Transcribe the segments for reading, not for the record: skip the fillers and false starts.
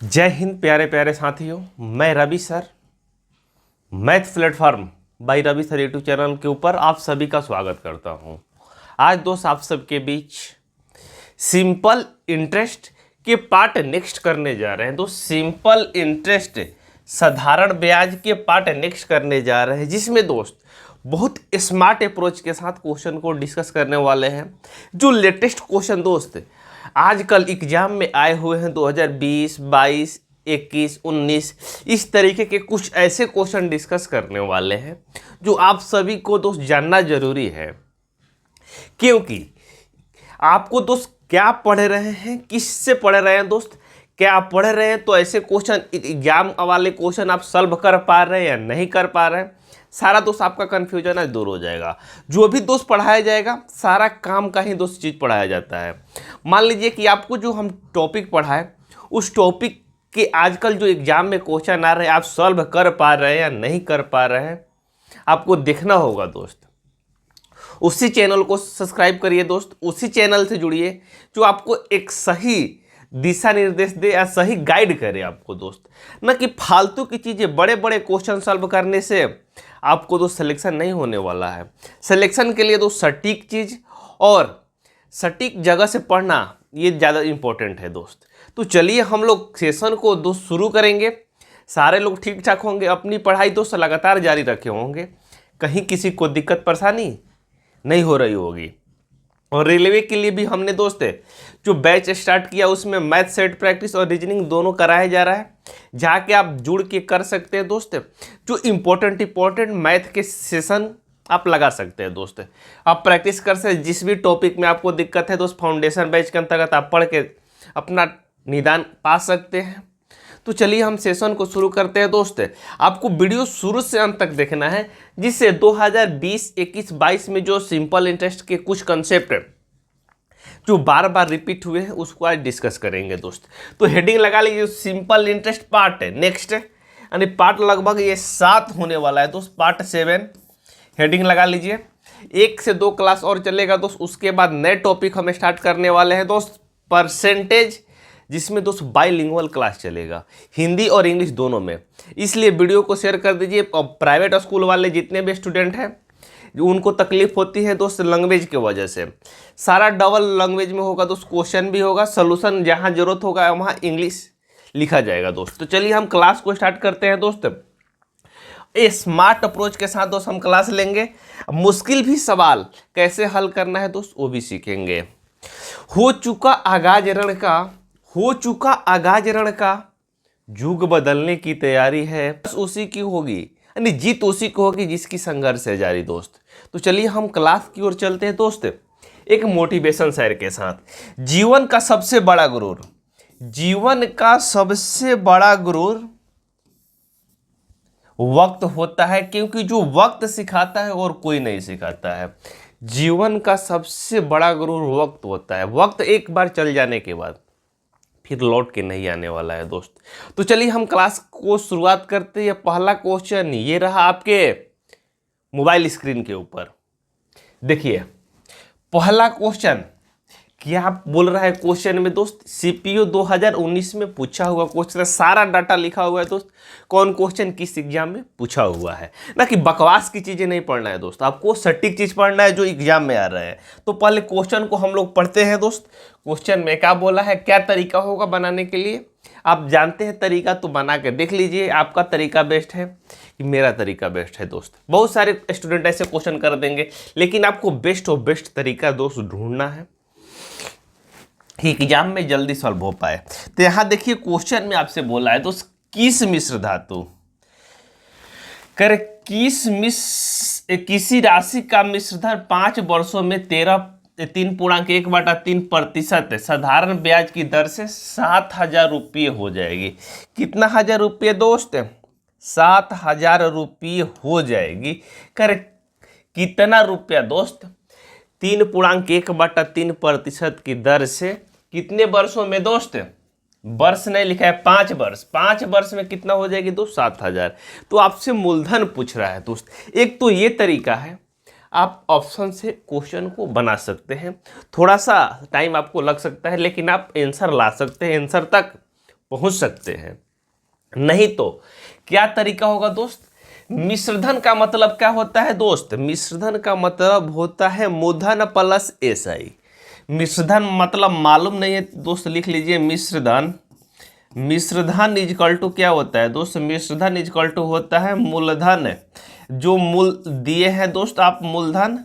जय हिंद प्यारे प्यारे साथियों। मैं Ravi sir, math platform by Ravi sir YouTube channel के ऊपर आप सभी का स्वागत करता हूं। आज दोस्त आप सबके बीच सिंपल इंटरेस्ट के पार्ट नेक्स्ट करने जा रहे हैं। तो सिंपल इंटरेस्ट साधारण ब्याज के पार्ट नेक्स्ट करने जा रहे हैं, जिसमें दोस्त बहुत स्मार्ट अप्रोच के साथ क्वेश्चन को डिस्कस करने वाले हैं। जो लेटेस्ट क्वेश्चन दोस्त आजकल एग्जाम में आए हुए हैं 2020, 22, 21, 19 इस तरीके के कुछ ऐसे क्वेश्चन डिस्कस करने वाले हैं जो आप सभी को दोस्त जानना जरूरी है। क्योंकि आपको दोस्त क्या पढ़ रहे हैं, किससे पढ़ रहे हैं दोस्त, क्या आप पढ़ रहे हैं तो ऐसे क्वेश्चन एग्जाम वाले क्वेश्चन आप सॉल्व कर पा रहे हैं या नहीं कर पा रहे हैं, सारा दोस्त आपका कन्फ्यूजन है दूर हो जाएगा। जो भी दोस्त पढ़ाया जाएगा सारा काम का ही दोस्त चीज़ पढ़ाया जाता है। मान लीजिए कि आपको जो हम टॉपिक पढ़ाए उस टॉपिक के आजकल जो एग्जाम में क्वेश्चन आ रहे हैं आप सॉल्व कर पा रहे हैं या नहीं कर पा रहे हैं, आपको देखना होगा दोस्त। उसी चैनल को सब्सक्राइब करिए दोस्त, उसी चैनल से जुड़िए जो आपको एक सही दिशा निर्देश दे या सही गाइड करे आपको दोस्त। न कि फालतू की चीज़ें, बड़े बड़े क्वेश्चन सॉल्व करने से आपको दोस्त सिलेक्शन नहीं होने वाला है। सिलेक्शन के लिए दोस्त सटीक चीज़ और सटीक जगह से पढ़ना ये ज़्यादा इम्पोर्टेंट है दोस्त। तो चलिए हम लोग सेशन को दोस्त शुरू करेंगे। सारे लोग ठीक ठाक होंगे, अपनी पढ़ाई दोस्त लगातार जारी रखे होंगे, कहीं किसी को दिक्कत परेशानी नहीं हो रही होगी। और रेलवे के लिए भी हमने दोस्त जो बैच स्टार्ट किया उसमें मैथ सेट प्रैक्टिस और रीजनिंग दोनों कराया जा रहा है, जाके आप जुड़ के कर सकते हैं दोस्त। जो इम्पोर्टेंट मैथ के सेशन आप लगा सकते हैं दोस्त। आप प्रैक्टिस कर सकते हैं, जिस भी टॉपिक में आपको दिक्कत है दोस्त फाउंडेशन बैच के अंतर्गत आप पढ़ के अपना निदान पा सकते हैं। तो चलिए हम सेशन को शुरू करते हैं दोस्त। आपको वीडियो शुरू से अंत तक देखना है, जिससे 2020, 21, 22 में जो सिंपल इंटरेस्ट के कुछ कंसेप्ट जो बार बार रिपीट हुए हैं उसको आज डिस्कस करेंगे दोस्त। तो हेडिंग लगा लीजिए सिंपल इंटरेस्ट पार्ट है नेक्स्ट, यानी पार्ट लगभग ये 7 होने वाला है दोस्त, पार्ट 7 हेडिंग लगा लीजिए। 1 से 2 क्लास और चलेगा दोस्त, उसके बाद नए टॉपिक हम स्टार्ट करने वाले हैं दोस्त, परसेंटेज, जिसमें दोस्त बाइलिंगुअल क्लास चलेगा, हिंदी और इंग्लिश दोनों में। इसलिए वीडियो को शेयर कर दीजिए। प्राइवेट स्कूल वाले जितने भी स्टूडेंट हैं उनको तकलीफ होती है दोस्त लैंग्वेज की वजह से, सारा डबल लैंग्वेज में होगा दोस्त, क्वेश्चन भी होगा, सोल्यूशन जहाँ जरूरत होगा वहाँ इंग्लिश लिखा जाएगा दोस्त। तो चलिए हम क्लास को स्टार्ट करते हैं दोस्त। ए स्मार्ट अप्रोच के साथ दोस्त हम क्लास लेंगे। मुश्किल भी सवाल कैसे हल करना है दोस्त वो भी सीखेंगे। हो चुका आगाज रण का युग बदलने की तैयारी है, बस उसी की होगी, यानी जीत उसी को होगी जिसकी संघर्ष है जारी दोस्त। तो चलिए हम क्लास की ओर चलते हैं दोस्त, एक मोटिवेशन शेयर के साथ। जीवन का सबसे बड़ा गुरूर वक्त होता है, क्योंकि जो वक्त सिखाता है और कोई नहीं सिखाता है। जीवन का सबसे बड़ा गुरूर वक्त होता है। वक्त एक बार चल जाने के बाद फिर लौट के नहीं आने वाला है दोस्त। तो चलिए हम क्लास को शुरुआत करते हैं। पहला क्वेश्चन ये रहा आपके मोबाइल स्क्रीन के ऊपर, देखिए पहला क्वेश्चन क्या बोल रहा है क्वेश्चन में दोस्त। सीपीयू 2019 में पूछा हुआ क्वेश्चन है, सारा डाटा लिखा हुआ है दोस्त, कौन क्वेश्चन किस एग्जाम में पूछा हुआ है। ना कि बकवास की चीज़ें नहीं पढ़ना है दोस्त, आपको सटीक चीज़ पढ़ना है जो एग्जाम में आ रहा है। तो पहले क्वेश्चन को हम लोग पढ़ते हैं दोस्त। क्वेश्चन में क्या बोला है, क्या तरीका होगा बनाने के लिए, आप जानते हैं तरीका, तो बना के देख लीजिए। आपका तरीका बेस्ट है कि मेरा तरीका बेस्ट है दोस्त। बहुत सारे स्टूडेंट ऐसे क्वेश्चन कर देंगे, लेकिन आपको बेस्ट तरीका दोस्त ढूंढना है कि एग्जाम में जल्दी सॉल्व हो पाए। तो यहाँ देखिए क्वेश्चन में आपसे बोला है दोस्त, किस मिश्र धातु कर किसी राशि का मिश्रधर 5 वर्षों में 3.1/3% साधारण ब्याज की दर से 7,000 रुपये हो जाएगी। कितना हजार रुपये दोस्त, 7,000 रुपये हो जाएगी। कर कितना रुपया दोस्त, 3.1/3% की दर से कितने वर्षों में दोस्त, वर्ष नहीं लिखा है, 5 वर्ष, 5 वर्ष में कितना हो जाएगी दोस्त, 7,000। तो आपसे मूलधन पूछ रहा है दोस्त। एक तो ये तरीका है, आप ऑप्शन से क्वेश्चन को बना सकते हैं, थोड़ा सा टाइम आपको लग सकता है लेकिन आप आंसर ला सकते हैं, आंसर तक पहुंच सकते हैं। नहीं तो क्या तरीका होगा दोस्त, मिश्रधन का मतलब क्या होता है दोस्त, मिश्रधन का मतलब होता है मूलधन प्लस एसआई। मिश्रधन मतलब मालूम नहीं है दोस्त, लिख लीजिए मिश्रधन। मिश्रधन इजकल टू क्या होता है दोस्त, मिश्रधन इजकल टू होता है मूलधन, जो मूल दिए हैं दोस्त आप मूलधन,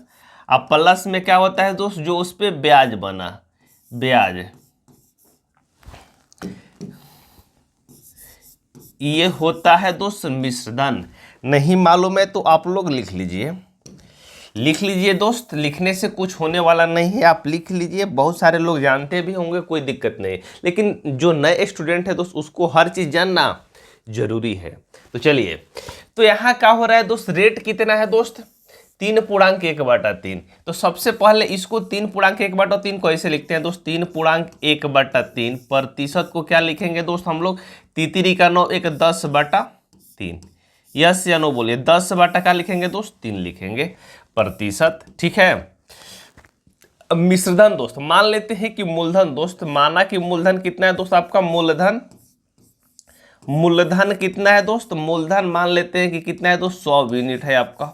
अब प्लस में क्या होता है दोस्त, जो उस पे ब्याज बना, ब्याज, ये होता है दोस्त मिश्रधन। नहीं मालूम है तो आप लोग लिख लीजिए, लिख लीजिए दोस्त, लिखने से कुछ होने वाला नहीं है, आप लिख लीजिए। बहुत सारे लोग जानते भी होंगे, कोई दिक्कत नहीं, लेकिन जो नए स्टूडेंट है दोस्त उसको हर चीज़ जानना जरूरी है। तो चलिए, तो यहाँ क्या हो रहा है दोस्त, रेट कितना है दोस्त, 3.1/3। तो सबसे पहले इसको 3.1/3 को ऐसे लिखते हैं दोस्त, 3.1/3 प्रतिशत को क्या लिखेंगे दोस्त हम लोग, तितरी का 9 1 10/3। यस या नो बोलिए, 10 बटा क्या लिखेंगे दोस्त, 3 लिखेंगे प्रतिशत, ठीक है। अब मिश्रधन दोस्त मान लेते हैं कि मूलधन दोस्त, माना कि मूलधन कितना है दोस्त आपका, मूलधन, मूलधन कितना है दोस्त, मूलधन मान लेते हैं कि कितना है दोस्त, 100 यूनिट है आपका,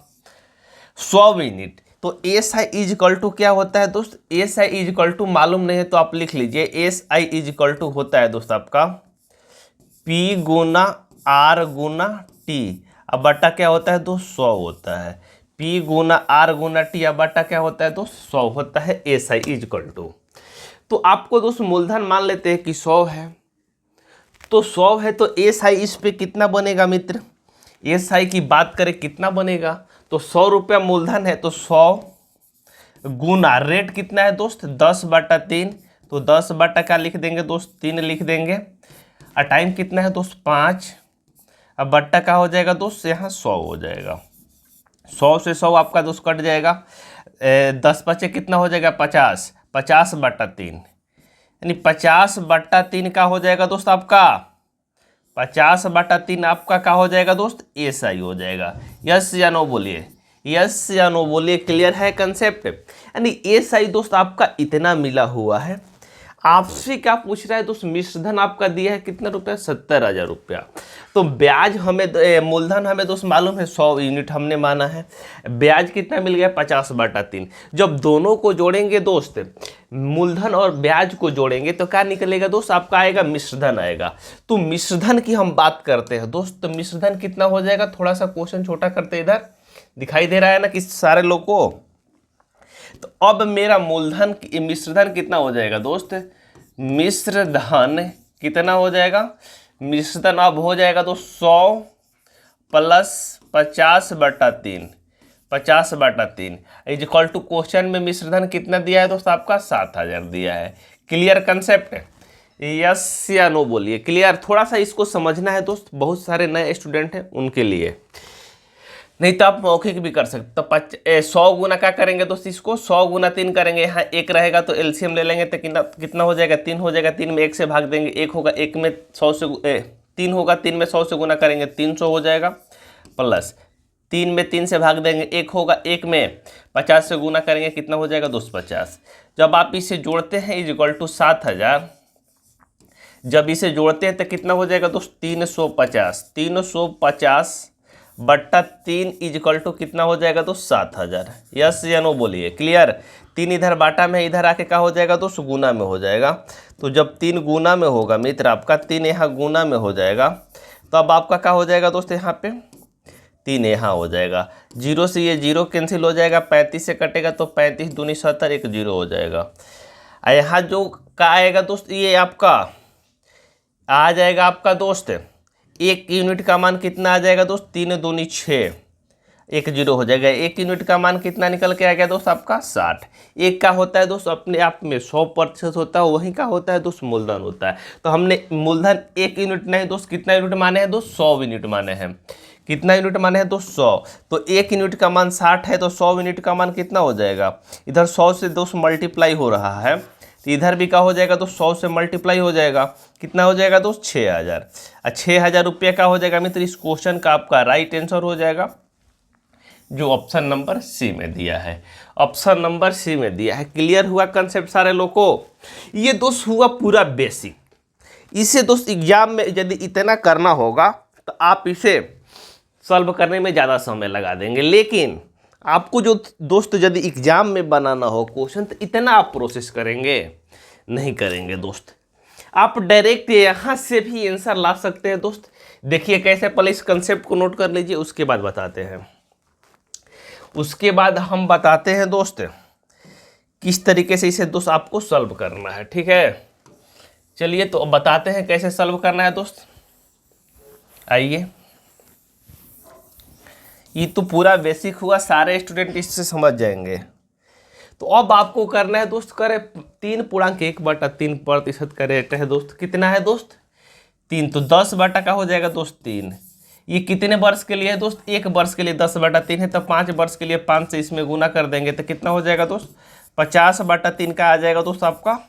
100 यूनिट। तो S I is equal to क्या होता है दोस्त, S I is equal to मालूम नहीं है तो आप लिख लीजिए, S I is equal to होता है दोस्त आपका पी गुना आर गुना टी, अब बटा क्या होता है दोस्त, 100 होता है, पी गुना आर गुना टी, अब बटा क्या होता है दोस्त, 100 होता है, S I is equal to. तो आपको दोस्त मूलधन मान लेते हैं कि 100 है, तो 100 है तो एस आई इस पे कितना बनेगा मित्र, एस आई की बात करें कितना बनेगा, तो 100 रुपया मूलधन है तो 100 गुना रेट कितना है दोस्त, 10/3, तो 10 बटा क्या लिख देंगे दोस्त, 3 लिख देंगे, और टाइम कितना है दोस्त 5, अब बट्टा क्या हो जाएगा दोस्त, यहाँ 100 हो जाएगा, 100 से 100 आपका दोस्त कट जाएगा, 10 बचे कितना हो जाएगा 50, 50/3, यानी 50/3 का हो जाएगा दोस्त आपका, 50/3 आपका क्या हो जाएगा दोस्त, एस आई हो जाएगा। यस या नो बोलिए, यस या नो बोलिए, क्लियर है कंसेप्ट। यानी एस आई दोस्त आपका इतना मिला हुआ है, आपसे क्या पूछ रहा है दोस्त, मिश्रधन आपका दिया है कितना रुपया, 70,000 रुपया, तो ब्याज हमें मूलधन हमें दोस्त मालूम है 100 यूनिट हमने माना है, ब्याज कितना मिल गया 50/3। जब दोनों को जोड़ेंगे दोस्त, मूलधन और ब्याज को जोड़ेंगे तो क्या निकलेगा दोस्त, आपका आएगा मिश्रधन आएगा। तो मिश्रधन की हम बात करते हैं दोस्त, तो मिश्रधन कितना हो जाएगा, थोड़ा सा क्वेश्चन छोटा करते, इधर दिखाई दे रहा है ना कि सारे लोग को। तो अब मेरा मूलधन मिश्रधन कितना हो जाएगा दोस्त, मिश्रधन कितना हो जाएगा, मिश्रधन अब हो जाएगा तो 100 plus 50/3, 50/3 is equal to question में मिश्रधन कितना दिया है दोस्त आपका 7,000 दिया है। क्लियर कंसेप्ट, यस या नो बोलिए, क्लियर। थोड़ा सा इसको समझना है दोस्त, बहुत सारे नए स्टूडेंट हैं उनके लिए, नहीं तो आप मौखिक भी कर सकते। तो 100 गुना क्या करेंगे दोस्त, इसको 100 गुना 3 करेंगे, यहाँ 1 रहेगा तो एलसीएम ले लेंगे, तो कितना हो जाएगा 3 हो जाएगा, 3 में 1 से भाग देंगे, 1 होगा, 1 में 100 से 3 होगा, 3 में 100 से गुना करेंगे 300 हो जाएगा, प्लस 3 में 3 से भाग देंगे 1 होगा, 1 में 50 से गुना करेंगे कितना हो जाएगा दोस्त 50। जब आप इसे जोड़ते हैं इज इक्वल टू 7,000, जब इसे जोड़ते हैं तो कितना हो जाएगा दोस्त 350, 350/3 इज इक्वल टू कितना हो जाएगा दोस्त 7,000। यस या नो बोलिए, क्लियर। 3 इधर बाटा में, इधर आके क्या हो जाएगा दोस्त गुना में हो जाएगा। तो जब 3 गुना में होगा मित्र आपका, 3 यहाँ गुना में हो जाएगा, तो अब आपका क्या हो जाएगा दोस्त, यहाँ पे 3 यहाँ हो जाएगा, 0 से ये 0 कैंसिल हो जाएगा, 35 से कटेगा तो 35 दूनी 70, 1 0 हो जाएगा। यहाँ जो क्या आएगा दोस्त, ये आपका आ जाएगा आपका दोस्त 1 यूनिट का मान कितना आ जाएगा दोस्त, 3 दूनी 6, 1 0 हो जाएगा। 1 यूनिट का मान कितना निकल के आ गया दोस्त आपका 60। एक का होता है दोस्त अपने आप में 100% होता है, वहीं का होता है दोस्त मूलधन होता है। तो हमने मूलधन 1 यूनिट नहीं दोस्त, कितना यूनिट माने हैं दोस्त, 100 यूनिट माने हैं। कितना यूनिट माने हैं दोस्त 100, तो 1 यूनिट का मान 60 है, तो 100 यूनिट का मान कितना हो जाएगा, इधर 100 से दोस्त मल्टीप्लाई हो रहा है, तो इधर भी क्या हो जाएगा तो 100 से मल्टीप्लाई हो जाएगा, कितना हो जाएगा दोस्त 6,000। 6,000 रुपये का हो जाएगा मित्र, इस क्वेश्चन का आपका राइट आंसर हो जाएगा जो ऑप्शन नंबर सी में दिया है, ऑप्शन नंबर सी में दिया है। क्लियर हुआ कंसेप्ट सारे लोग को। ये दोस्त हुआ पूरा बेसिक, इसे दोस्त एग्जाम में यदि इतना करना होगा तो आप इसे सॉल्व करने में ज़्यादा समय लगा देंगे, लेकिन आपको जो दोस्त यदि एग्जाम में बनाना हो क्वेश्चन तो इतना आप प्रोसेस करेंगे नहीं करेंगे दोस्त। आप डायरेक्ट यहाँ से भी आंसर ला सकते हैं दोस्त। देखिए कैसे, पहले इस कंसेप्ट को नोट कर लीजिए, उसके बाद बताते हैं। उसके बाद हम बताते हैं दोस्त किस तरीके से इसे दोस्त आपको सॉल्व करना है, ठीक है। चलिए तो अब बताते हैं कैसे सॉल्व करना है दोस्त। आइए, ये तो पूरा बेसिक हुआ, सारे स्टूडेंट इससे समझ जाएंगे। तो अब आपको करना है दोस्त, करे 3/1/3% का रेट है दोस्त। कितना है दोस्त? 3। तो 10 का हो जाएगा दोस्त 3। ये कितने वर्ष के लिए है दोस्त? 1 वर्ष के लिए 10/3 है, तो 5 वर्ष के लिए 5 से इसमें गुना कर देंगे तो कितना हो जाएगा दोस्त? 50/3 का आ जाएगा दोस्त आपका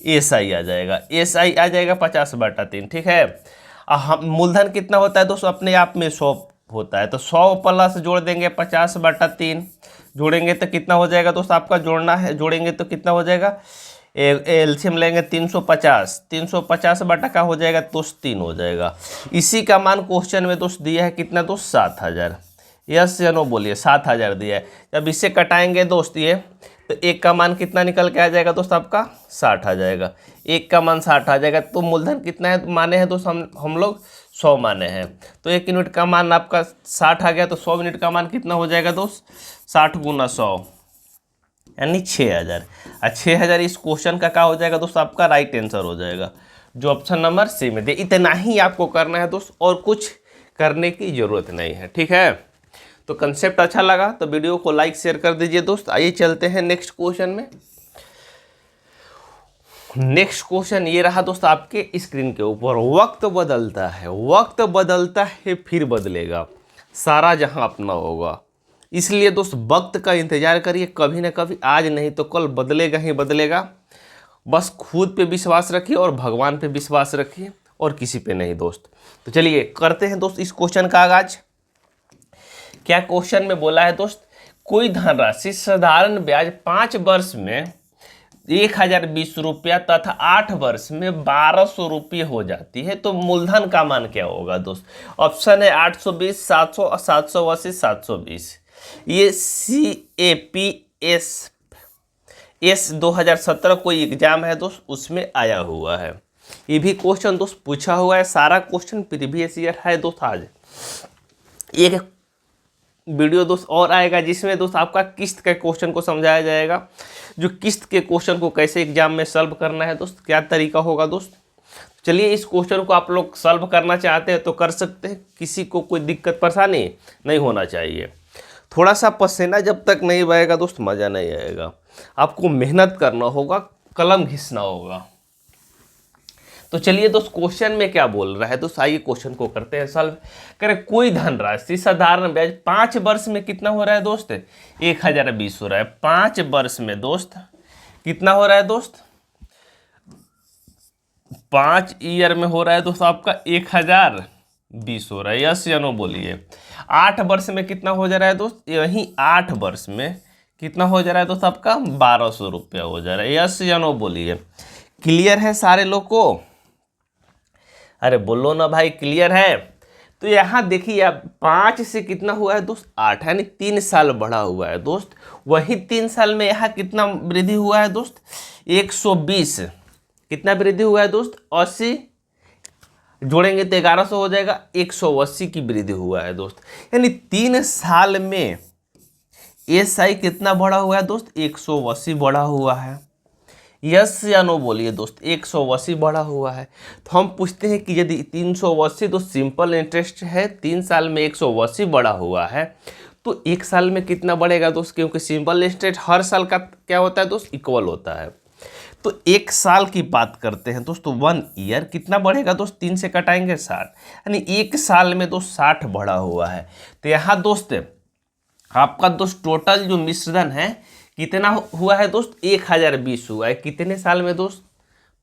SI आ जाएगा। SI आ जाएगा 50/3, ठीक है। हम मूलधन कितना होता है दोस्त? अपने आप में 100 होता है, तो 100 प्लस जोड़ देंगे 50/3 जोड़ेंगे तो कितना हो जाएगा दोस्त? आपका जोड़ना है, जोड़ेंगे तो कितना हो जाएगा? एलसीएम लेंगे 350 बटा का हो जाएगा दोस्त 3 हो जाएगा। इसी का मान क्वेश्चन में दोस्त दिया है कितना दोस्त? 7000। यस या नो बोलिए, 7000 दिया है। जब इससे कटाएंगे दोस्त ये, तो 1 का मान कितना निकल के आ जाएगा दोस्त? आपका 60 आ जाएगा। 1 का मान 60 आ जाएगा। तो मूलधन कितना है माने हैं दोस्त? हम लोग 100 माने हैं, तो 1 यूनिट का मान आपका 60 आ गया। तो 100 यूनिट का मान कितना हो जाएगा दोस्त? 60 गुना 100 यानी 6000। 6000 इस क्वेश्चन का क्या हो जाएगा दोस्त? आपका राइट आंसर हो जाएगा, जो ऑप्शन नंबर सी में दे। इतना ही आपको करना है दोस्त, और कुछ करने की जरूरत नहीं है, ठीक है। तो कंसेप्ट अच्छा लगा तो वीडियो को लाइक शेयर कर दीजिए दोस्त। आइए चलते हैं नेक्स्ट क्वेश्चन में। नेक्स्ट क्वेश्चन ये रहा दोस्त आपके स्क्रीन के ऊपर। वक्त बदलता है, वक्त बदलता है फिर बदलेगा, सारा जहां अपना होगा। इसलिए दोस्त वक्त का इंतजार करिए, कभी ना कभी, आज नहीं तो कल बदलेगा ही बदलेगा। बस खुद पे विश्वास रखिए और भगवान पे विश्वास रखिए, और किसी पे नहीं दोस्त। तो चलिए करते हैं दोस्त इस क्वेश्चन का आगाज। क्या क्वेश्चन में बोला है दोस्त? कोई धनराशि साधारण ब्याज 5 वर्ष में 1020 रुपया तथा 8 वर्ष में 1200 रुपये हो जाती है, तो मूलधन का मान क्या होगा दोस्त? ऑप्शन है 820, 700, 780, 720। ये CAPS 2017 कोई एग्जाम है दोस्त, उसमें आया हुआ है। ये भी क्वेश्चन दोस्त पूछा हुआ है, सारा क्वेश्चन प्रीवियस ईयर है दोस्त। आज एक वीडियो दोस्त और आएगा जिसमें दोस्त आपका किस्त के क्वेश्चन को समझाया जाएगा, जो किस्त के क्वेश्चन को कैसे एग्जाम में सॉल्व करना है दोस्त, क्या तरीका होगा दोस्त। चलिए इस क्वेश्चन को आप लोग सॉल्व करना चाहते हैं तो कर सकते हैं, किसी को कोई दिक्कत परेशानी नहीं होना चाहिए। थोड़ा सा पसीना जब तक नहीं बहेगा दोस्त मज़ा नहीं आएगा। आपको मेहनत करना होगा, कलम घिसना होगा। तो चलिए दोस्त क्वेश्चन में क्या बोल रहा है दोस्त, आइए क्वेश्चन को करते हैं सॉल्व। करें कोई धनराशि साधारण ब्याज 5 वर्ष में कितना हो रहा है दोस्त? 1020 हो रहा है। 5 वर्ष में दोस्त कितना हो रहा है दोस्त? 5 ईयर में हो रहा है दोस्त आपका 1020 हो रहा है। यस या नो बोलिए। 8 वर्ष में कितना हो जा रहा है दोस्त? यही 8 वर्ष में कितना हो जा रहा है दोस्त? आपका 1200 रुपया हो जा रहा है। यस या नो बोलिए। क्लियर है सारे लोग को? अरे बोलो ना भाई, क्लियर है? तो यहाँ देखिए आप 5 से कितना हुआ है दोस्त? 8, यानी 3 साल बढ़ा हुआ है दोस्त। वही 3 साल में यहाँ कितना वृद्धि हुआ है दोस्त? 120। कितना वृद्धि हुआ है दोस्त? 80 जोड़ेंगे तो 1100 हो जाएगा। 180 की वृद्धि हुआ है दोस्त। यानी 3 साल में SI कितना बढ़ा हुआ है दोस्त? 180 बढ़ा हुआ है। यस या नो बोलिए दोस्त। 180 बढ़ा हुआ है। तो हम पूछते हैं कि यदि 380 तो सिंपल इंटरेस्ट है, 3 साल में 180 बढ़ा हुआ है, तो 1 साल में कितना बढ़ेगा दोस्त? क्योंकि सिंपल इंटरेस्ट हर साल का क्या होता है दोस्त? इक्वल होता है। तो 1 साल की बात करते हैं दोस्त, तो 1 ईयर कितना बढ़ेगा दोस्त? 3 से कटाएंगे 60, यानी 1 साल में दोस्त 60 बढ़ा हुआ है। तो यहाँ दोस्त आपका दोस्त टोटल जो मिश्रण है कितना हुआ है दोस्त? 1020 हुआ है। कितने साल में दोस्त?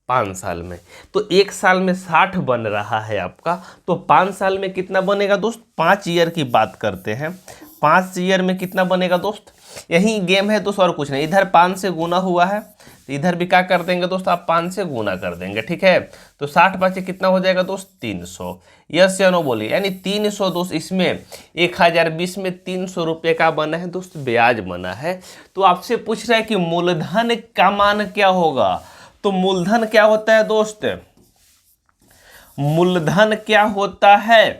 5 साल में। तो 1 साल में 60 बन रहा है आपका, तो 5 साल में कितना बनेगा दोस्त? 5 ईयर की बात करते हैं। 5 ईयर में कितना बनेगा दोस्त? यही गेम है दोस्त और कुछ नहीं। इधर 5 से गुना हुआ है तो इधर भी क्या कर देंगे दोस्त, आप 5 से गुना कर देंगे, ठीक है। तो 60 बचे कितना हो जाएगा दोस्त, 300। यस या नो बोलिए, यानी 300 दोस्त, इसमें 1020 में 300 रुपये का बना है दोस्त, ब्याज बना है। तो आपसे पूछ रहा है कि मूलधन का मान क्या होगा। तो मूलधन क्या होता है दोस्त, मूलधन क्या होता है,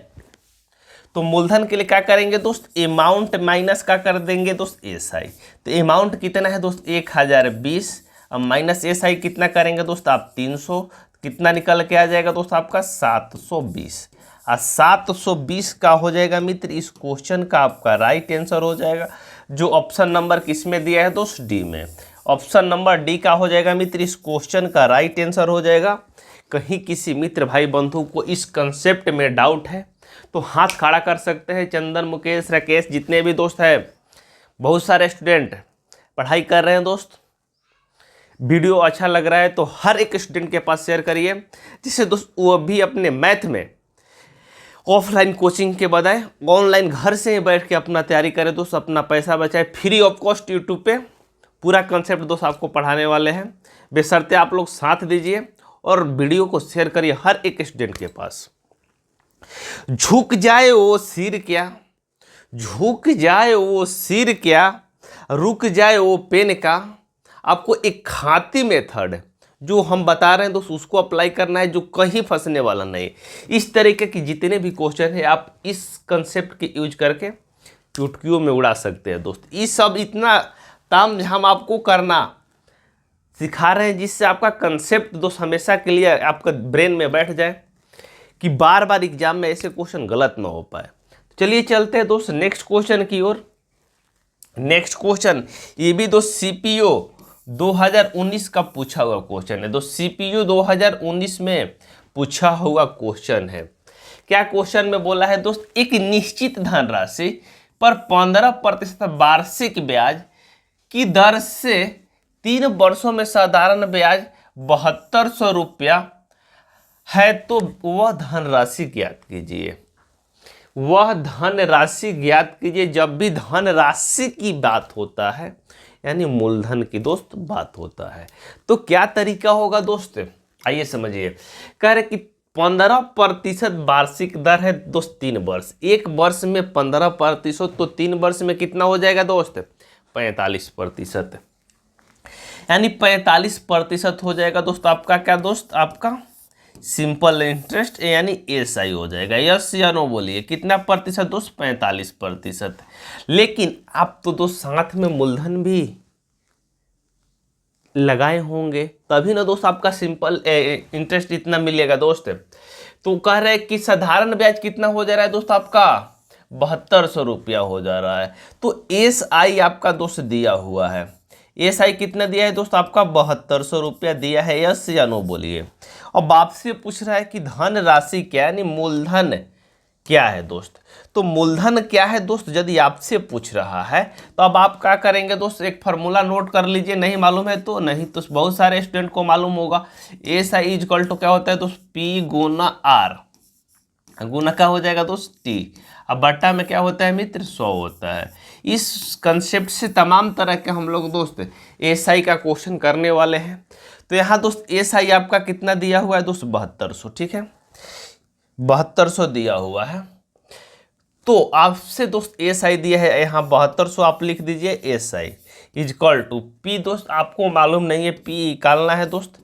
तो मूलधन के लिए क्या करेंगे दोस्त, अमाउंट माइनस क्या कर देंगे दोस्त, एसआई। तो अमाउंट कितना है दोस्त, 1020, अब माइनस एसआई कितना करेंगे दोस्त आप, 300, कितना निकल के आ जाएगा दोस्त आपका 720। और 720 का हो जाएगा मित्र इस क्वेश्चन का आपका राइट आंसर हो जाएगा, जो ऑप्शन नंबर किस में दिया है दोस्त, डी में। ऑप्शन नंबर डी का हो जाएगा मित्र इस क्वेश्चन का राइट आंसर हो जाएगा। कहीं किसी मित्र भाई बंधु को इस कंसेप्ट में डाउट है तो हाथ खड़ा कर सकते हैं। चंदन, मुकेश, राकेश, जितने भी दोस्त हैं, बहुत सारे स्टूडेंट पढ़ाई कर रहे हैं दोस्त। वीडियो अच्छा लग रहा है तो हर एक स्टूडेंट के पास शेयर करिए, जिससे दोस्त वो भी अपने मैथ में ऑफलाइन कोचिंग के बजाय ऑनलाइन घर से ही बैठ के अपना तैयारी करें दोस्त, अपना पैसा बचाए। फ्री ऑफ कॉस्ट यूट्यूब पे पूरा कंसेप्ट दोस्त आपको पढ़ाने वाले हैं। बेशर्ते आप लोग साथ दीजिए और वीडियो को शेयर करिए हर एक स्टूडेंट के पास। झुक जाए वो सिर क्या, झुक जाए वो सिर क्या, रुक जाए वो पेन का। आपको एक खाती मेथड जो हम बता रहे हैं दोस्त उसको अप्लाई करना है, जो कहीं फंसने वाला नहीं। इस तरीके की जितने भी क्वेश्चन है आप इस कंसेप्ट के यूज करके चुटकियों में उड़ा सकते हैं दोस्त। ये सब इतना ताम झाम आपको करना सिखा रहे हैं जिससे आपका कंसेप्ट दोस्त हमेशा के लिए आपका ब्रेन में बैठ जाए, कि बार बार एग्जाम में ऐसे क्वेश्चन गलत ना हो पाए। चलिए चलते हैं दोस्त नेक्स्ट क्वेश्चन की ओर। नेक्स्ट क्वेश्चन ये भी दोस्त सीपीओ 2019 का पूछा हुआ क्वेश्चन है दोस्त, सीपीयू 2019 में पूछा हुआ क्वेश्चन है। क्या क्वेश्चन में बोला है दोस्त, एक निश्चित धनराशि पर 15% वार्षिक ब्याज की दर से 3 वर्षों में साधारण ब्याज 7200 रुपया है, तो वह धनराशि ज्ञात कीजिए। वह धनराशि ज्ञात कीजिए। जब भी धनराशि की बात होता है यानी मूलधन की दोस्त बात होता है, तो क्या तरीका होगा दोस्त, आइए समझिए। कह रहे कि 15% वार्षिक दर है दोस्त 3 वर्ष, एक वर्ष में 15%, तो 3 वर्ष में कितना हो जाएगा दोस्त, 45%, यानी 45% हो जाएगा दोस्त आपका क्या दोस्त, आपका सिंपल इंटरेस्ट यानी एसआई हो जाएगा। यस या नो बोलिए, कितना प्रतिशत दोस्त, 45%। लेकिन आप तो दोस्त साथ में मूलधन भी लगाए होंगे तभी ना दोस्त आपका सिंपल इंटरेस्ट इतना मिलेगा दोस्त। तो कह रहे हैं कि साधारण ब्याज कितना हो जा रहा है दोस्त आपका, 7200 रुपया हो जा रहा है। तो एसआई आपका दोस्त दिया हुआ है, एसआई कितना दिया है दोस्त आपका, 7200 रुपया दिया है। यस या नो बोलिए। अब आपसे पूछ रहा है कि धन राशि क्या यानी मूलधन क्या है दोस्त। तो मूलधन क्या है दोस्त यदि आपसे पूछ रहा है तो अब आप क्या करेंगे दोस्त, एक फार्मूला नोट कर लीजिए, नहीं मालूम है तो, नहीं तो बहुत सारे स्टूडेंट को मालूम होगा। एसआई इक्वल टू क्या होता है दोस्त, पी गुना आर, गुना क्या हो जाएगा दोस्त, टी, अब बट्टा में क्या होता है मित्र, 100 होता है। इस कंसेप्ट से तमाम तरह के हम लोग दोस्त एसआई का क्वेश्चन करने वाले हैं। तो यहाँ दोस्त एसआई आपका कितना दिया हुआ है दोस्त, 7200, ठीक है, 7200 दिया हुआ है। तो आपसे दोस्त एसआई दिया है यहाँ 7200, आप लिख दीजिए एसआई इक्वल टू पी। दोस्त आपको मालूम नहीं है, पी निकालना है दोस्त।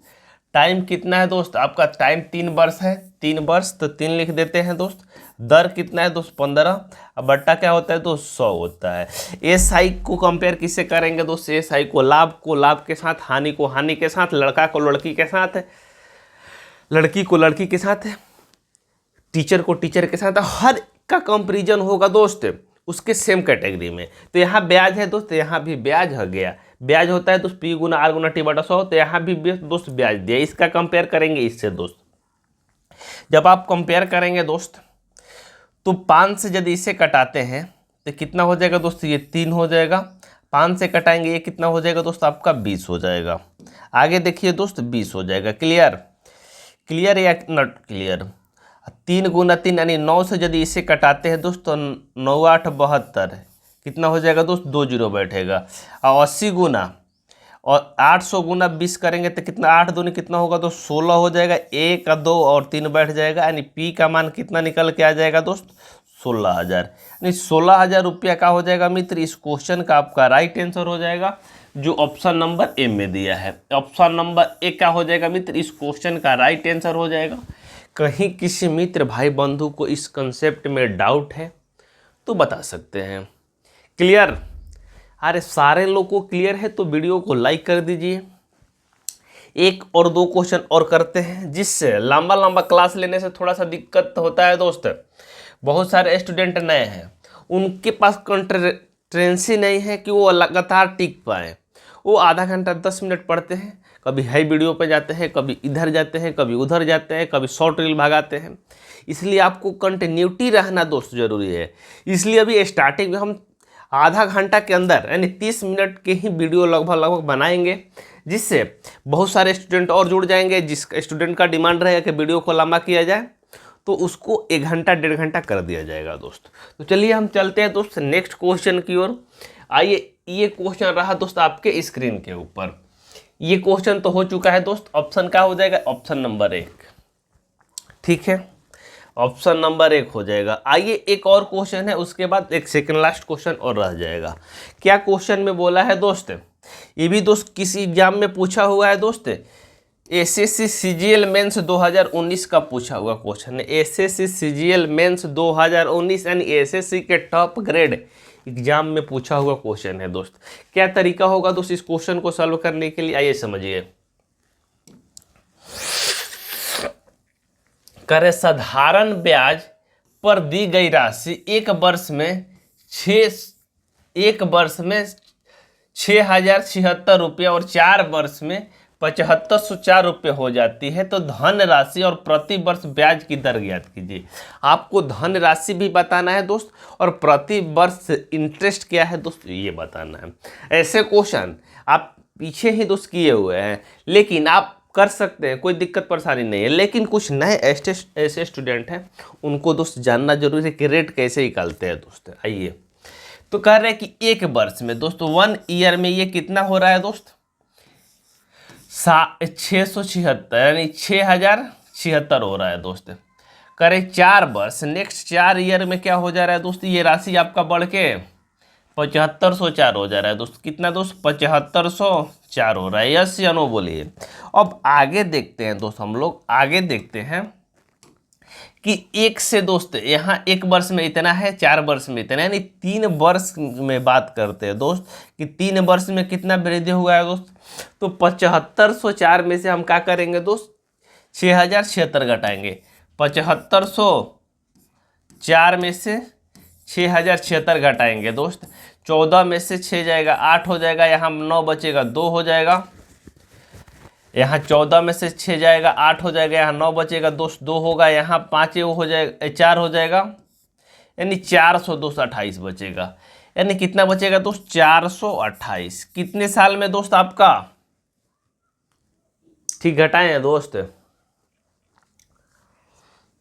टाइम कितना है दोस्त आपका, टाइम 3 वर्ष है, 3 वर्ष तो 3 लिख देते हैं दोस्त। दर कितना है दोस्त, 15, अब बट्टा क्या होता है दोस्त, 100 होता है। एसआई को कंपेयर किससे करेंगे दोस्त, एसआई को लाभ के साथ, हानि को हानि के साथ, लड़का को लड़की के साथ, लड़की को लड़की के साथ, टीचर को टीचर के साथ, हर का कंपेरिजन होगा दोस्त उसके सेम कैटेगरी में। तो यहाँ ब्याज है दोस्त, यहाँ भी ब्याज हो गया, ब्याज होता है दोस्त पी गुना आर गुना टी बटा 100, तो यहाँ भी दोस्त ब्याज दिया। इसका कंपेयर करेंगे इससे दोस्त। जब आप कंपेयर करेंगे दोस्त तो 5 से यदि इसे कटाते हैं तो कितना हो जाएगा दोस्त, ये 3 हो जाएगा। 5 से कटाएंगे ये कितना हो जाएगा दोस्त आपका, 20 हो जाएगा। आगे देखिए दोस्त 20 हो जाएगा। क्लियर, क्लियर या नॉट क्लियर। 3 गुना 3 यानी 9 से यदि इसे कटाते हैं दोस्त तो 9 8 72, कितना हो जाएगा दोस्त, 2 जीरो बैठेगा। और 80 गुना और 800 गुना 20 करेंगे तो कितना, 8 दूनी कितना होगा तो 16 हो जाएगा, 1 2 और 3 बैठ जाएगा, यानी पी का मान कितना निकल के आ जाएगा दोस्त 16,000। यानी 16,000 रुपया का हो जाएगा मित्र इस क्वेश्चन का आपका राइट आंसर हो जाएगा, जो ऑप्शन नंबर ए में दिया है। ऑप्शन नंबर ए क्या हो जाएगा मित्र इस क्वेश्चन का राइट आंसर हो जाएगा। कहीं किसी मित्र भाई बंधु को इस कंसेप्ट में डाउट है तो बता सकते हैं। क्लियर? अरे सारे लोग को क्लियर है तो वीडियो को लाइक कर दीजिए। एक और दो क्वेश्चन और करते हैं, जिससे लंबा लंबा क्लास लेने से थोड़ा सा दिक्कत होता है दोस्त। बहुत सारे स्टूडेंट नए हैं, उनके पास कंट्रेंसी नहीं है कि वो लगातार टिक पाए। वो आधा घंटा 10 मिनट पढ़ते हैं, कभी हाई वीडियो पे जाते हैं, कभी इधर जाते हैं, कभी उधर जाते हैं, कभी शॉर्ट रील भगाते हैं। इसलिए आपको कंटिन्यूटी रहना दोस्त ज़रूरी है। इसलिए अभी स्टार्टिंग में हम आधा घंटा के अंदर यानी 30 मिनट के ही वीडियो लगभग बनाएंगे, जिससे बहुत सारे स्टूडेंट और जुड़ जाएंगे। जिस स्टूडेंट का डिमांड रहेगा कि वीडियो को लंबा किया जाए तो उसको 1 घंटा 1.5 घंटा कर दिया जाएगा दोस्त। तो चलिए हम चलते हैं दोस्त नेक्स्ट क्वेश्चन की ओर। आइए, ये क्वेश्चन रहा दोस्त आपके स्क्रीन के ऊपर। ये क्वेश्चन तो हो चुका है दोस्त। ऑप्शन क्या हो जाएगा? Option number 1। ठीक है, ऑप्शन नंबर 1 हो जाएगा। आइए एक और क्वेश्चन है, उसके बाद एक सेकंड लास्ट क्वेश्चन और रह जाएगा। क्या क्वेश्चन में बोला है दोस्त? ये भी दोस्त किसी एग्जाम में पूछा हुआ है दोस्त। एसएससी सीजीएल मेंस 2019 का पूछा हुआ क्वेश्चन है। एसएससी सीजीएल मेंस 2019 यानी एसएससी के टॉप ग्रेड एग्जाम में पूछा हुआ क्वेश्चन है दोस्त। क्या तरीका होगा दोस्त इस क्वेश्चन को सॉल्व करने के लिए? आइए समझिए। करे साधारण ब्याज पर दी गई राशि एक वर्ष में 6,076 रुपया और 4 वर्ष में 7,504 रुपये हो जाती है, तो धन राशि और प्रति वर्ष ब्याज की दर ज्ञात कीजिए। आपको धन राशि भी बताना है दोस्त और प्रति वर्ष इंटरेस्ट क्या है दोस्त ये बताना है। ऐसे क्वेश्चन आप पीछे ही दोस्त किए हुए हैं, लेकिन आप कर सकते हैं, कोई दिक्कत परेशानी नहीं है। लेकिन कुछ नए ऐसे स्टूडेंट हैं, उनको दोस्त जानना जरूरी है कि रेट कैसे निकालते हैं दोस्त। आइए, तो कह रहे हैं कि एक वर्ष में दोस्तों 1 ईयर में ये कितना हो रहा है दोस्त 676 यानी 6,076 हो रहा है दोस्त। करें 4 वर्ष, नेक्स्ट 4 ईयर में क्या हो जा रहा है दोस्त, ये राशि आपका बढ़ के 7,504 हो जा रहा है दोस्त। कितना दोस्त 7,504 हो रहा है। यस या नो बोलिए। अब आगे देखते हैं दोस्त, हम लोग आगे देखते हैं कि एक से दोस्त यहाँ 1 वर्ष में इतना है, 4 वर्ष में इतना, यानी 3 वर्ष में बात करते हैं दोस्त कि 3 वर्ष में कितना वृद्धि हुआ है दोस्त। तो 7,504 में से हम क्या करेंगे दोस्त 6,076 घटाएंगे। 7,504 में से 6,076 घटाएंगे दोस्त। 14 में से 6 जाएगा 8 हो जाएगा, यहाँ 9 बचेगा 2 हो जाएगा। यहाँ 14 में से 6 जाएगा 8 हो जाएगा, यहाँ 9 बचेगा दोस्त 2 होगा, यहाँ 5 हो जाएगा 4 हो जाएगा, यानी 428 बचेगा। यानी कितना बचेगा दोस्त 428। कितने साल में दोस्त आपका? ठीक घटाए हैं दोस्त,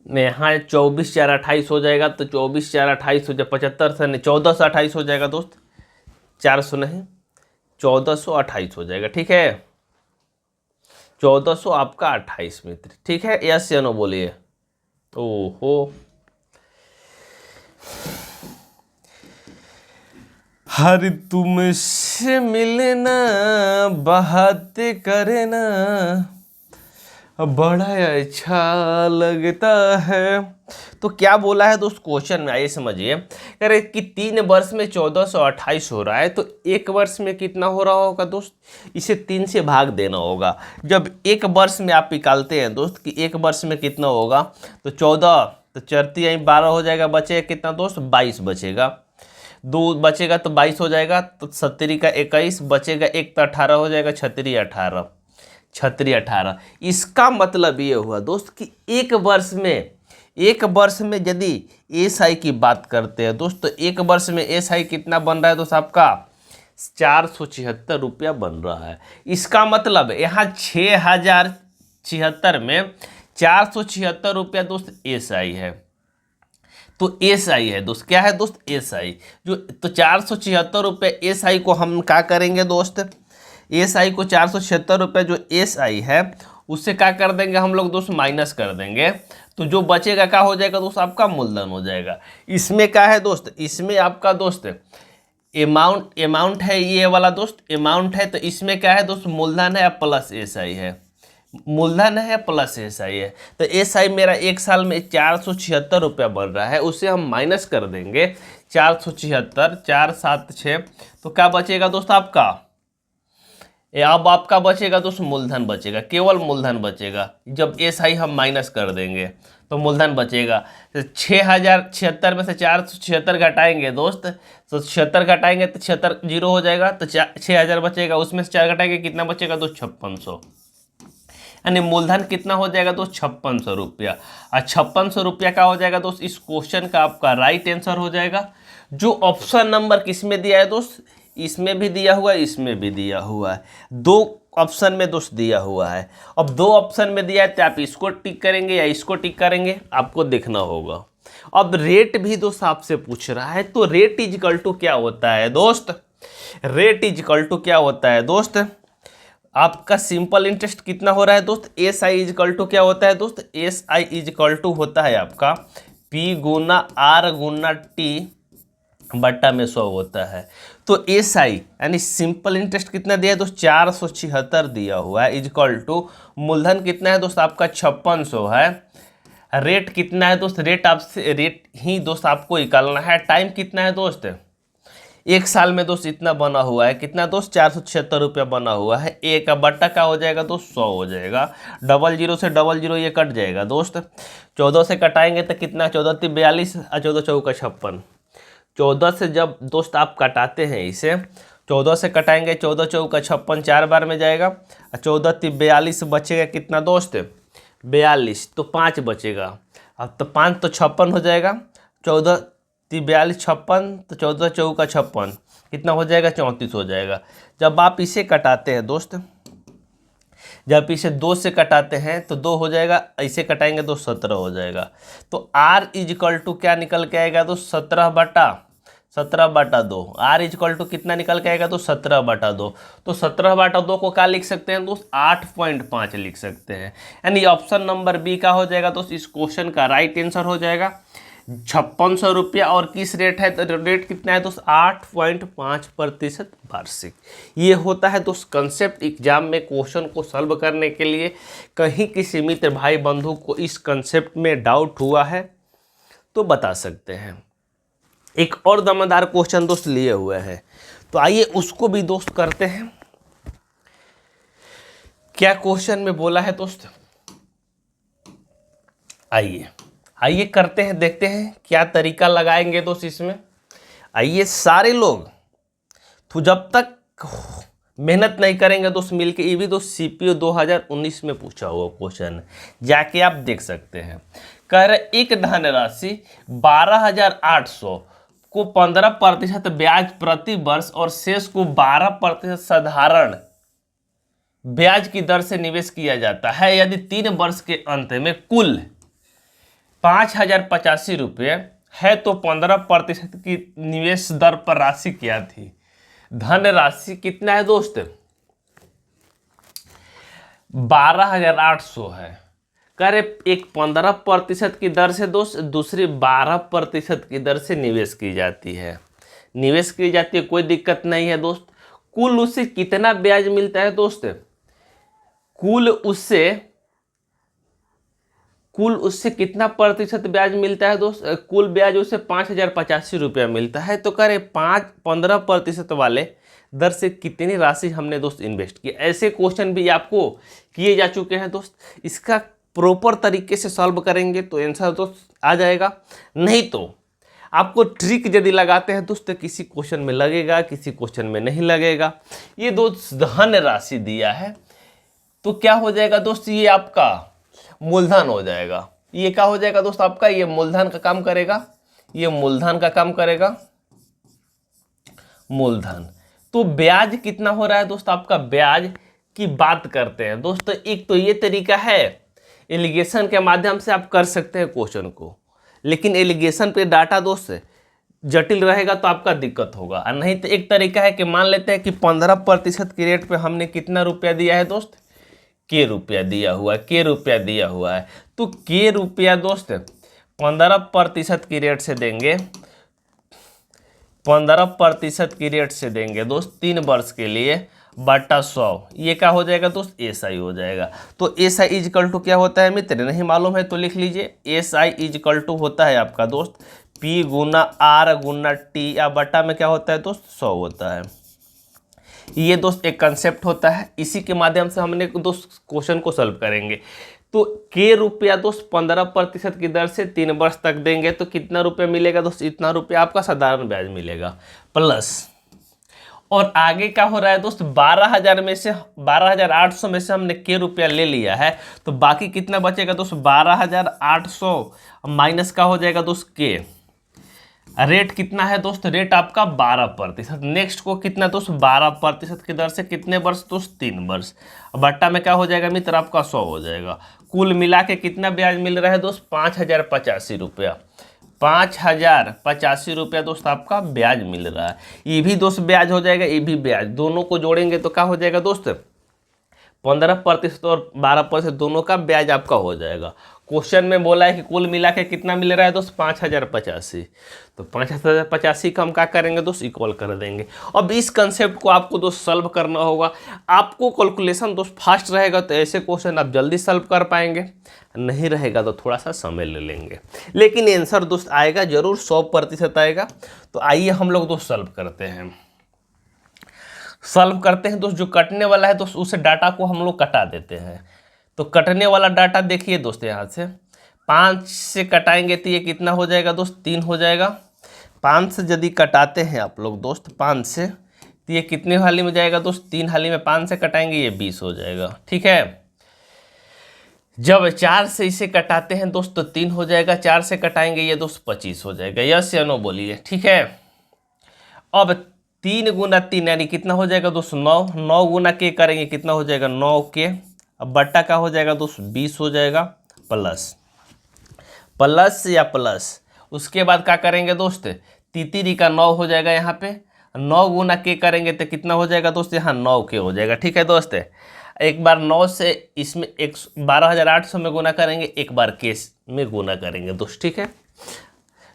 यहाँ 24 4 28 हो जाएगा, तो 24 4 28 हो जाए 75 से नहीं 1428 हो जाएगा दोस्त। 400 नहीं 1428 हो जाएगा। ठीक है, 1400 आपका 28 मित्र। ठीक है, यस या नो बोलिए। ओहो, हर तुमसे मिलना बातें करना बड़ा अच्छा लगता है। तो क्या बोला है दोस्त क्वेश्चन में, आइए समझिए। कह रहे कि 3 वर्ष में 1428 हो रहा है, तो 1 वर्ष में कितना हो रहा होगा दोस्त, इसे 3 से भाग देना होगा। जब 1 वर्ष में आप निकालते हैं दोस्त कि 1 वर्ष में कितना होगा, तो 14 तो 4 यहीं 12 हो जाएगा, बचेगा कितना दोस्त 22 बचेगा। 2 बचेगा तो 22 हो जाएगा, तो 70 का 21 बचेगा, 1 तो 18 हो जाएगा, 36 18 36 18। इसका मतलब ये हुआ दोस्त कि 1 वर्ष में यदि एसआई की बात करते हैं दोस्त, तो 1 वर्ष में एसआई कितना बन रहा है दोस्त आपका 476 रुपया बन रहा है। इसका मतलब यहाँ 6,076 में 476 रुपया दोस्त एसआई है। तो एसआई है दोस्त, क्या है दोस्त एसआई। जो तो 476 रुपये एसआई को हम क्या करेंगे दोस्त, एस आई को 476 रुपये जो एस आई है उससे क्या कर देंगे हम लोग दोस्त, माइनस कर देंगे। तो जो बचेगा क्या हो जाएगा दोस्त, आपका मूलधन हो जाएगा। इसमें क्या है दोस्त, इसमें आपका दोस्त अमाउंट है, ये वाला दोस्त अमाउंट है, तो इसमें क्या है दोस्त, मूलधन है प्लस एस आई है, मूलधन है प्लस एस आई है। तो एस आई मेरा एक साल में 476 रुपया बन रहा है, उससे हम माइनस कर देंगे 476, 4 7 6, तो क्या बचेगा दोस्त आपका, अब आपका बचेगा दोस्त मूलधन बचेगा, केवल मूलधन बचेगा। जब एस आई हम माइनस कर देंगे तो मूलधन बचेगा। तो 6076 में से 476 घटाएंगे दोस्त, तो 76 घटाएंगे तो 76 जीरो हो जाएगा, तो 6000 बचेगा, उसमें से 4 घटाएंगे कितना बचेगा दोस्त, 5600। यानी मूलधन कितना हो जाएगा दोस्त, 5600 रुपया। और 5600 रुपया का हो जाएगा दोस्त इस क्वेश्चन का आपका राइट आंसर हो जाएगा। जो ऑप्शन नंबर किसमें दिया है दोस्त, इसमें भी दिया हुआ है, इसमें भी दिया हुआ है, दो ऑप्शन में दोस्त दिया हुआ है। अब दो ऑप्शन में दिया है तो आप इसको टिक करेंगे या इसको टिक करेंगे, आपको देखना होगा। अब रेट भी दोस्त आपसे पूछ रहा है, तो रेट इजकल टू क्या होता है दोस्त, रेट इजकल टू क्या होता है दोस्त, आपका सिंपल इंटरेस्ट कितना हो रहा है दोस्त, एस आई इजकल टू क्या होता है दोस्त, एस आई इजकल टू होता है आपका पी गुना आर गुना टी बट्टा में 100 होता है। तो एस आई यानी सिंपल इंटरेस्ट कितना दिया है दोस्त, 476 दिया हुआ है, इजकल टू मूलधन कितना है दोस्त आपका 5600 है। रेट कितना है दोस्त, रेट आपसे रेट ही दोस्त आपको निकालना है। टाइम कितना है दोस्त, एक साल में दोस्त इतना बना हुआ है, कितना दोस्त 476 रुपया बना हुआ है। ए का बट्टा का हो जाएगा दोस्त 100 हो जाएगा, 00 से 00 ये कट जाएगा दोस्त। 14 से कटाएंगे तो कितना, 14 3 42 और 14 चौका 56। 14 से जब दोस्त आप कटाते हैं इसे, 14 से कटाएंगे, 14 चौका 56 4 बार में जाएगा, और 14 3 42 बचेगा कितना दोस्त 42, तो 5 बचेगा। अब तो 5 तो 56 हो जाएगा, 14 3 42 56, तो 14 चौका 56 कितना हो जाएगा 34 हो जाएगा। जब आप इसे कटाते हैं दोस्त, जब इसे 2 से कटाते हैं तो 2 हो जाएगा, ऐसे कटाएंगे तो 17 हो जाएगा। तो R इजकल टू क्या निकल के आएगा दोस्त, 17/2। R इजकल टू कितना निकल के आएगा तो 17/2। तो 17/2 को क्या लिख सकते हैं दोस्त, 8.5 लिख सकते हैं। यानी ऑप्शन नंबर बी का हो जाएगा दोस्त इस क्वेश्चन का राइट आंसर हो जाएगा 5600 रुपया। और किस रेट है, तो रेट कितना है दोस्त 8.5% वार्षिक। ये होता है दोस्त कंसेप्ट। एग्जाम में क्वेश्चन को सॉल्व करने के लिए कहीं किसी मित्र भाई बंधु को इस कंसेप्ट में डाउट हुआ है तो बता सकते हैं। एक और दमदार क्वेश्चन दोस्त लिए हुए हैं, तो आइए उसको भी दोस्त करते हैं। क्या क्वेश्चन में बोला है दोस्त, आइए करते हैं, देखते हैं क्या तरीका लगाएंगे दोस्त इसमें। आइए सारे लोग तो जब तक मेहनत नहीं करेंगे दोस्त मिलके, ये भी दोस्त सीपीओ 2019 में पूछा हुआ क्वेश्चन जाके आप देख सकते हैं। कह रहे एक धनराशि 12,800 को 15% ब्याज प्रति वर्ष और शेष को 12% साधारण ब्याज की दर से निवेश किया जाता है। यदि 3 वर्ष के अंत में कुल 5,085 रुपये है तो 15% की निवेश दर पर राशि क्या थी। धन राशि कितना है दोस्त 12,800 है। कह रहे एक 15% की दर से दोस्त, दूसरी 12% की दर से निवेश की जाती है, कोई दिक्कत नहीं है दोस्त। कुल उससे कितना ब्याज मिलता है दोस्त, कुल उससे कितना प्रतिशत ब्याज मिलता है दोस्त, कुल ब्याज उससे 5,085 रुपया मिलता है। तो कह रहे 15% वाले दर से कितनी राशि हमने दोस्त इन्वेस्ट की। ऐसे क्वेश्चन भी आपको किए जा चुके हैं दोस्त। इसका प्रॉपर तरीके से सॉल्व करेंगे तो आंसर दोस्त आ जाएगा। नहीं तो आपको ट्रिक यदि लगाते हैं दोस्त, किसी क्वेश्चन में लगेगा, किसी क्वेश्चन में नहीं लगेगा। ये दोस्त धन राशि दिया है तो क्या हो जाएगा दोस्त, ये आपका मूलधन हो जाएगा। ये क्या हो जाएगा दोस्त आपका, ये मूलधन का काम करेगा, ये मूलधन का काम करेगा, मूलधन। तो ब्याज कितना हो रहा है दोस्त आपका, ब्याज की बात करते हैं दोस्त। एक तो ये तरीका है, एलिगेशन के माध्यम से आप कर सकते हैं क्वेश्चन को, लेकिन एलिगेशन पे डाटा दोस्त जटिल रहेगा तो आपका दिक्कत होगा। और नहीं तो एक तरीका है कि मान लेते हैं कि 15% की रेट पे हमने कितना रुपया दिया है दोस्त, के रुपया दिया हुआ है, के रुपया दिया हुआ है। तो के रुपया दोस्त 15% की रेट से देंगे, 15% की रेट से देंगे दोस्त 3 वर्ष के लिए बटा 100, ये क्या हो जाएगा दोस्त, एस आई हो जाएगा। तो एस आई इजकल टू क्या होता है मित्र, नहीं मालूम है तो लिख लीजिए, एस आई इजकल टू होता है आपका दोस्त पी गुना आर गुना टी, या बटा में क्या होता है दोस्त 100 होता है। ये दोस्त एक कंसेप्ट होता है, इसी के माध्यम से हमने दोस्त क्वेश्चन को सॉल्व करेंगे। तो के रुपया दोस्त 15% की दर से 3 वर्ष तक देंगे तो कितना रुपया मिलेगा दोस्त, इतना रुपया आपका साधारण ब्याज मिलेगा प्लस। और आगे क्या हो रहा है दोस्त, 12,000 में से 12,800 में से हमने के रुपया ले लिया है, तो बाकी कितना बचेगा दोस्त, 12,800 माइनस का हो जाएगा दोस्त के। रेट कितना है दोस्त, रेट आपका 12%। नेक्स्ट को कितना दोस्त, 12% की दर से कितने वर्ष दोस्त, 3 वर्ष। बट्टा में क्या हो जाएगा मित्र, आपका 100 हो जाएगा। कुल मिला के कितना ब्याज मिल रहा है दोस्त, 5,085 रुपया, 5,085 रुपया दोस्त आपका ब्याज मिल रहा है। ये भी दोस्त ब्याज हो जाएगा, ये भी ब्याज, दोनों को जोड़ेंगे तो क्या हो जाएगा दोस्त, 15% और 12% दोनों का ब्याज आपका हो जाएगा। क्वेश्चन में बोला है कि कुल मिला के कितना मिल रहा है दोस्त, 5,085। तो 5,085 का हम क्या करेंगे दोस्त, इक्वल कर देंगे। अब इस कंसेप्ट को आपको दोस्त सॉल्व करना होगा। आपको कैलकुलेशन दोस्त फास्ट रहेगा तो ऐसे क्वेश्चन आप जल्दी सॉल्व कर पाएंगे, नहीं रहेगा तो थोड़ा सा समय ले लेंगे, लेकिन आंसर दोस्त आएगा जरूर, 100% आएगा। तो आइए हम लोग दोस्त सॉल्व करते हैं। सॉल्व करते हैं दोस्त, जो कटने वाला है दोस्त उसे डाटा को हम लोग कटा देते हैं। तो कटने वाला डाटा देखिए दोस्त, यहाँ से 5 से कटाएंगे तो ये कितना हो जाएगा दोस्त, 3 हो जाएगा। 5 से यदि कटाते हैं आप लोग दोस्त 5 से, तो ये कितने हाली में जाएगा दोस्त, 3 हाली में 5 से कटाएंगे ये 20 हो जाएगा, ठीक है। जब 4 से इसे कटाते हैं दोस्त तो 3 हो जाएगा, 4 से कटाएंगे ये दोस्त 25 हो जाएगा, यस या नो बोलिए, ठीक है। अब 3 गुना 3 यानी कितना हो जाएगा दोस्त, 9, 9 गुना के करेंगे कितना हो जाएगा, 9 के। अब बट्टा का हो जाएगा दोस्त 20 हो जाएगा, प्लस प्लस या प्लस। उसके बाद क्या करेंगे दोस्त, तितिरी का 9 हो जाएगा, यहाँ पे 9 गुना के करेंगे तो कितना हो जाएगा दोस्त, यहाँ 9 के हो जाएगा, ठीक है दोस्त। एक बार 9 से इसमें 12,800 में गुना करेंगे, एक बार के में गुना करेंगे दोस्त, ठीक है।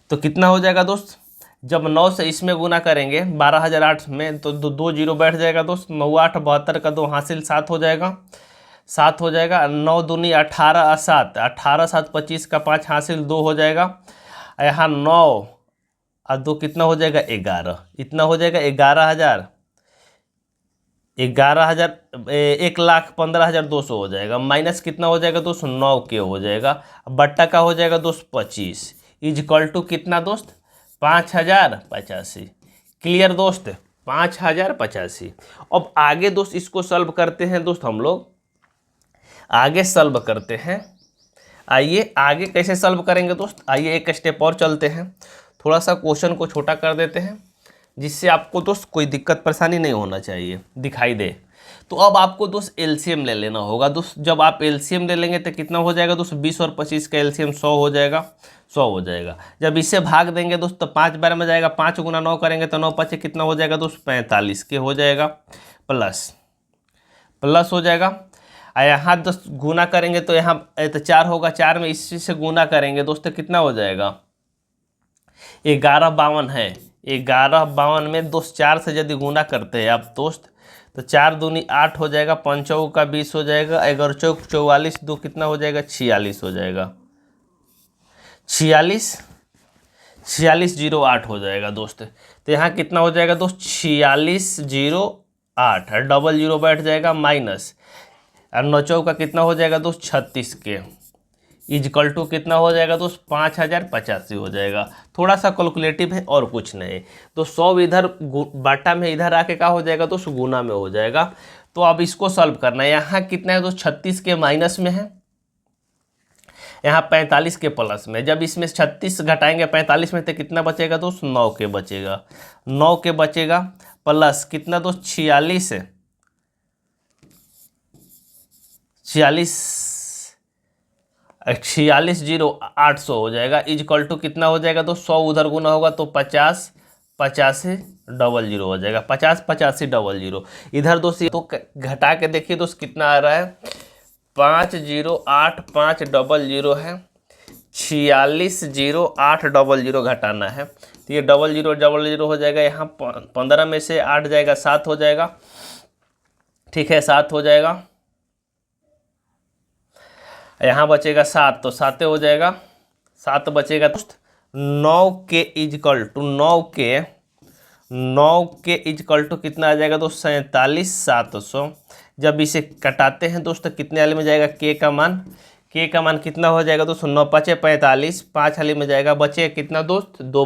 तो कितना हो जाएगा दोस्त, जब 9 से इसमें गुना करेंगे 12,008 में तो 2 जीरो बैठ जाएगा दोस्त, 9 8 72 का 2 हासिल 7 हो जाएगा, 7 हो जाएगा। 9 दूनी 18 7, 18 7 25 का 5 हासिल 2 हो जाएगा। यहाँ 9 और 2 कितना हो जाएगा, 11, इतना हो जाएगा 11,000, 11,000 1,15,200 हो जाएगा, माइनस कितना हो जाएगा दोस्त, 9 के हो जाएगा। बट्टा का हो जाएगा दोस्त 25 इजकल टू कितना दोस्त, 5,085। क्लियर दोस्त, 5,085। अब आगे दोस्त इसको सॉल्व करते हैं दोस्त, हम लोग आगे सॉल्व करते हैं। आइए आगे कैसे सॉल्व करेंगे दोस्त, आइए एक स्टेप और चलते हैं, थोड़ा सा क्वेश्चन को छोटा कर देते हैं जिससे आपको दोस्त कोई दिक्कत परेशानी नहीं होना चाहिए, दिखाई दे। तो अब आपको दोस्त एलसीएम ले लेना होगा दोस्त। जब आप एलसीएम ले लेंगे तो कितना हो जाएगा दोस्त, 20 और 25 का एलसीएम 100 हो जाएगा, 100 हो जाएगा। जब इसे भाग देंगे दोस्त तो 5 बार में जाएगा, 5 गुना 9 करेंगे तो 9 5 कितना हो जाएगा दोस्त, 45 के हो जाएगा, प्लस प्लस हो जाएगा। और यहाँ दोस्त गुना करेंगे तो यहाँ तो 4 होगा, 4 में इसी से गुना करेंगे दोस्त कितना हो जाएगा, 1152 है। 1152 में दोस्त 4 से यदि गुना करते हैं आप दोस्त तो 4 दूनी 8 हो जाएगा, 5 का 20 हो जाएगा, 11 चौक 44, 2 कितना हो जाएगा, 46 हो जाएगा, 4608 हो जाएगा दोस्त। तो यहाँ कितना हो जाएगा दोस्त, 4608, डबल जीरो बैठ जाएगा, माइनस और 9 चौका कितना हो जाएगा दोस्त, 36 के इजकल टू कितना हो जाएगा दोस्त, 5,085 हो जाएगा। थोड़ा सा कैलकुलेटिव है और कुछ नहीं। तो 100 इधर बाटा में इधर आके क्या हो जाएगा दोस्त, गुना में हो जाएगा। तो अब इसको सॉल्व करना है। यहाँ कितना है दोस्त, 36 के माइनस में है, यहाँ 45 के प्लस में। जब इसमें 36 घटाएंगे 45 में तो कितना बचेगा दोस्त, 9 के बचेगा, 9 के बचेगा, प्लस कितना दोस्त, 46 46 46,0,800 हो जाएगा, इजकल टू कितना हो जाएगा दोस्त, 100 उधर गुना होगा तो 50, 85,000 हो जाएगा, 50, 85,000। इधर दोस्त ये तो घटा के देखिए दोस्त कितना आ रहा है, 50,850 है, 46,0,800 घटाना है, तो ये 0000 हो जाएगा। यहाँ 15 में से 8 जाएगा, 7 हो जाएगा, ठीक है 7 हो जाएगा। यहाँ बचेगा 7, तो 7 हो जाएगा, 7 बचेगा दोस्त। 9 के इजकल टू 9 के इजकल टू कितना आ जाएगा दोस्त, 47,700। जब इसे कटाते हैं दोस्त कितने वाले में जाएगा, के का मान कितना हो जाएगा दोस्त, 9 5 45, 5 वाले में जाएगा, बचेगा कितना दोस्त, 2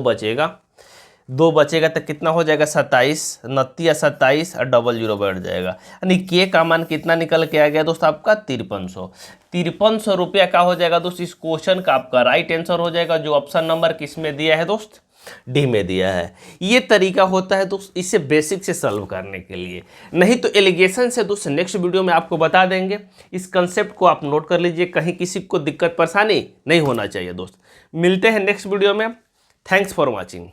बचेगा तो कितना हो जाएगा, 27, 29 27 और 00 बैठ जाएगा, यानी के का मान कितना निकल के आ गया दोस्त आपका 5300 रुपया का हो जाएगा दोस्त। इस क्वेश्चन का आपका राइट आंसर हो जाएगा, जो ऑप्शन नंबर किस में दिया है दोस्त, डी में दिया है। ये तरीका होता है दोस्त इसे बेसिक से सॉल्व करने के लिए, नहीं तो एलिगेशन से दोस्त नेक्स्ट वीडियो में आपको बता देंगे। इस कंसेप्ट को आप नोट कर लीजिए, कहीं किसी को दिक्कत परेशानी नहीं होना चाहिए दोस्त। मिलते हैं नेक्स्ट वीडियो में, थैंक्स फॉर वॉचिंग।